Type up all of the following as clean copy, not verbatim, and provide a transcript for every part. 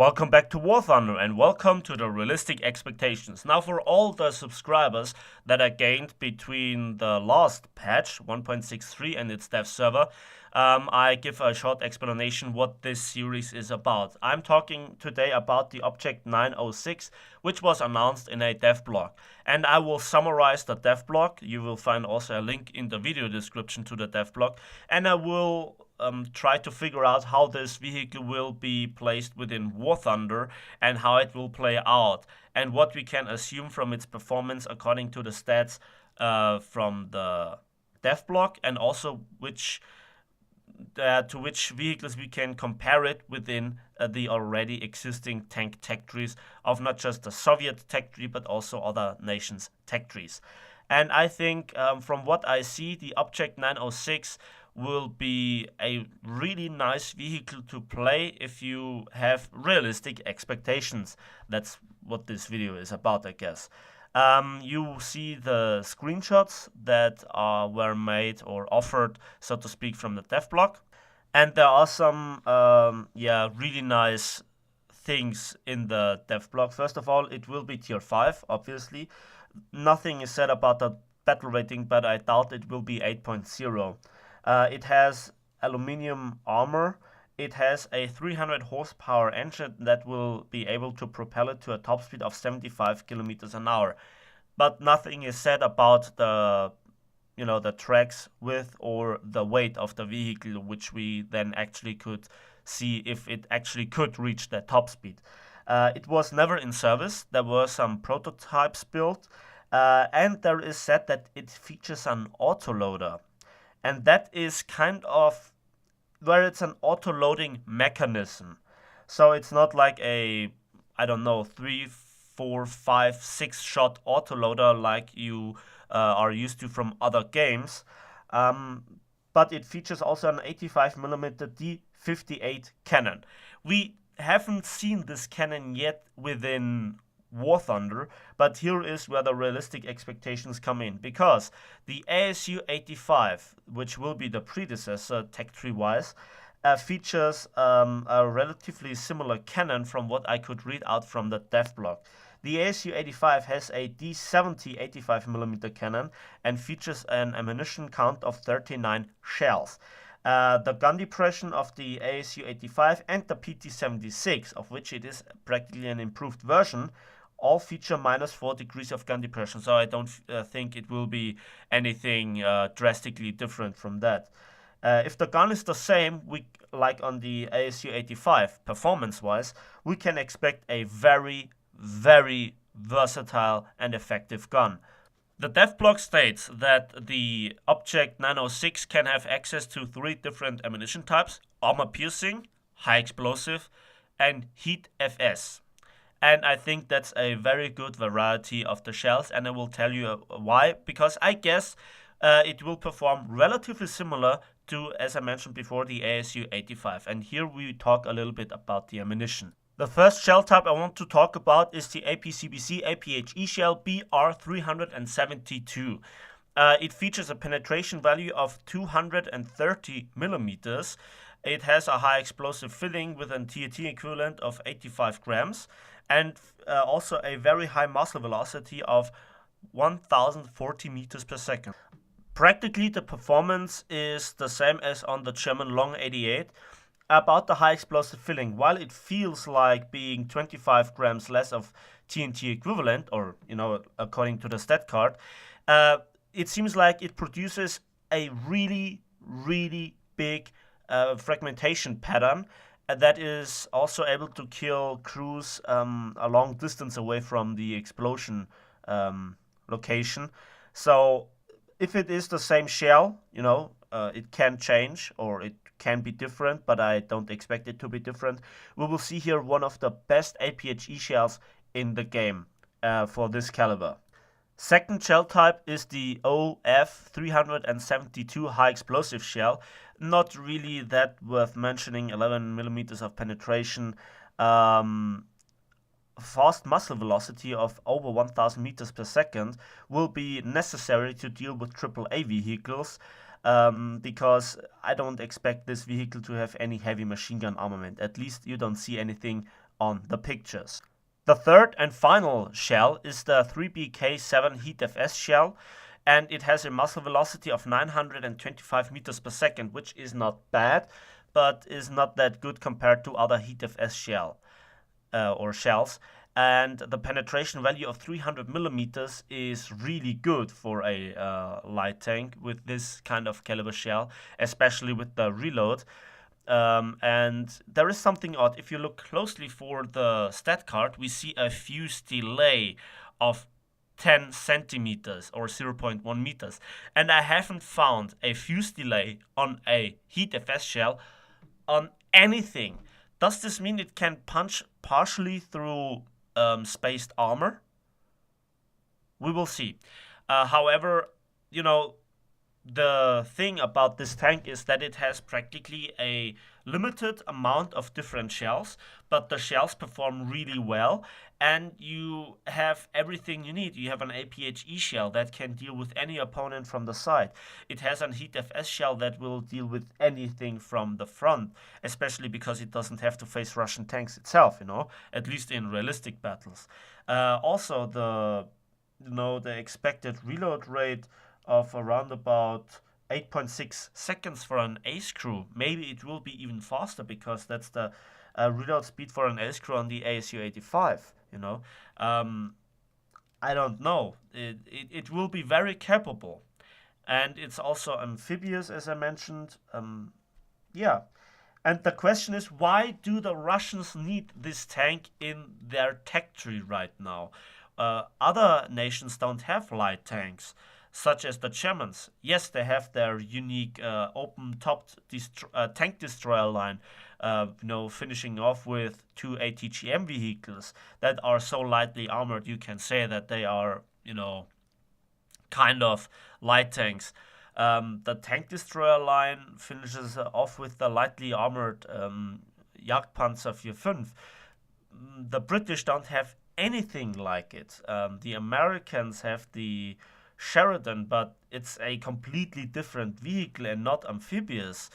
Welcome back to War Thunder and welcome to the Realistic Expectations. Now for all the subscribers that I gained between the last patch 1.63 and its dev server, I give a short explanation what this series is about. I'm talking today about the Object 906, which was announced in a DevBlog. And I will summarize the DevBlog. You will find also a link in the video description to the DevBlog. And I will try to figure out how this vehicle will be placed within War Thunder and how it will play out, and what we can assume from its performance according to the stats from the DevBlog, and also to which vehicles we can compare it within the already existing tank tech trees of not just the Soviet tech tree but also other nations' tech trees. And I think from what I see, the Object 906 will be a really nice vehicle to play if you have realistic expectations. That's what this video is about, I guess. You see the screenshots that were made or offered, so to speak, from the DevBlog. And there are some really nice things in the DevBlog. First of all, it will be tier 5, obviously. Nothing is said about the battle rating, but I doubt it will be 8.0. It has aluminium armor. It has a 300 horsepower engine that will be able to propel it to a top speed of 75 kilometers an hour. But nothing is said about the tracks width or the weight of the vehicle, which we then actually could see if it actually could reach that top speed. It was never in service. There were some prototypes built, and there is said that it features an autoloader. And that is kind of where it's an auto-loading mechanism. So it's not like a, 3, 4, 5, 6 shot autoloader like you are used to from other games. But it features also an 85mm D58 cannon. We haven't seen this cannon yet within War Thunder, but here is where the realistic expectations come in, because the ASU-85, which will be the predecessor tech tree wise, features a relatively similar cannon from what I could read out from the DevBlog. The ASU-85 has a D70 85mm cannon and features an ammunition count of 39 shells. The gun depression of the ASU-85 and the PT-76, of which it is practically an improved version, all feature -4 degrees of gun depression, so I don't think it will be anything drastically different from that. If the gun is the same, like on the ASU-85, performance-wise, we can expect a very, very versatile and effective gun. The DevBlog states that the Object 906 can have access to 3 different ammunition types: armor piercing, high explosive, and heat FS. And I think that's a very good variety of the shells, and I will tell you why. Because I guess it will perform relatively similar to, as I mentioned before, the ASU-85. And here we talk a little bit about the ammunition. The first shell type I want to talk about is the APCBC APHE shell BR372. It features a penetration value of 230 millimeters. It has a high explosive filling with an TAT equivalent of 85 grams. And also a very high muzzle velocity of 1040 meters per second. Practically, the performance is the same as on the German Long 88. About the high explosive filling, while it feels like being 25 grams less of TNT equivalent, or according to the stat card, it seems like it produces a really, really big fragmentation pattern that is also able to kill crews a long distance away from the explosion location. So if it is the same shell, it can change or it can be different, but I don't expect it to be different. We will see here one of the best APHE shells in the game for this caliber. Second shell type is the OF372 high explosive shell. Not really that worth mentioning. 11 millimeters of penetration, fast muzzle velocity of over 1000 meters per second will be necessary to deal with AAA vehicles, because I don't expect this vehicle to have any heavy machine gun armament. At least you don't see anything on the pictures. The third and final shell is the 3BK7 HeatFS shell, and it has a muzzle velocity of 925 meters per second, which is not bad, but is not that good compared to other HeatFS shells. And the penetration value of 300 millimeters is really good for a light tank with this kind of caliber shell, especially with the reload. And there is something odd. If you look closely for the stat card, we see a fuse delay of 10 centimeters or 0.1 meters. And I haven't found a fuse delay on a HeatFS shell on anything. Does this mean it can punch partially through spaced armor? We will see. However, the thing about this tank is that it has practically a limited amount of different shells, but the shells perform really well, and you have everything you need. You have an APHE shell that can deal with any opponent from the side. It has an HeatFS shell that will deal with anything from the front, especially because it doesn't have to face Russian tanks itself, at least in realistic battles. Also, the expected reload rate of around about 8.6 seconds for an ace crew. Maybe it will be even faster because that's the reload speed for an ace crew on the ASU 85. I don't know. It will be very capable, and it's also amphibious, as I mentioned. Yeah. And the question is, why do the Russians need this tank in their tech tree right now? Other nations don't have light tanks, such as the Germans. Yes, they have their unique open-topped tank destroyer line, finishing off with 2 ATGM vehicles that are so lightly armored you can say that they are, kind of light tanks. The tank destroyer line finishes off with the lightly armored Jagdpanzer 4.5. The British don't have anything like it. The Americans have the Sheridan, but it's a completely different vehicle and not amphibious.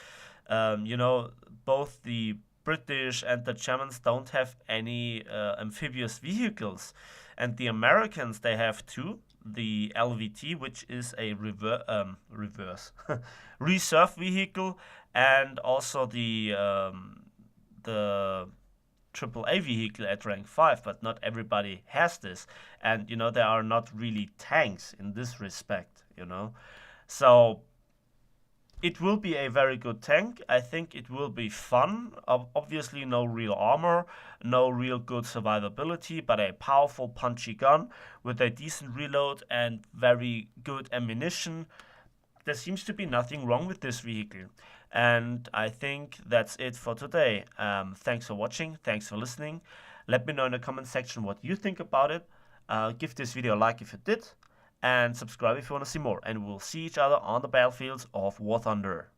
Both the British and the Germans don't have any amphibious vehicles, and the Americans, they have two. The LVT, which is a reverse reserve vehicle, and also the AAA vehicle at rank 5, but not everybody has this. And, there are not really tanks in this respect, So it will be a very good tank. I think it will be fun. Obviously, no real armor, no real good survivability, but a powerful, punchy gun with a decent reload and very good ammunition. There seems to be nothing wrong with this vehicle. And I think that's it for today. Thanks for watching. Thanks for listening. Let me know in the comment section what you think about it. Give this video a like if you did. And subscribe if you want to see more. And we'll see each other on the battlefields of War Thunder.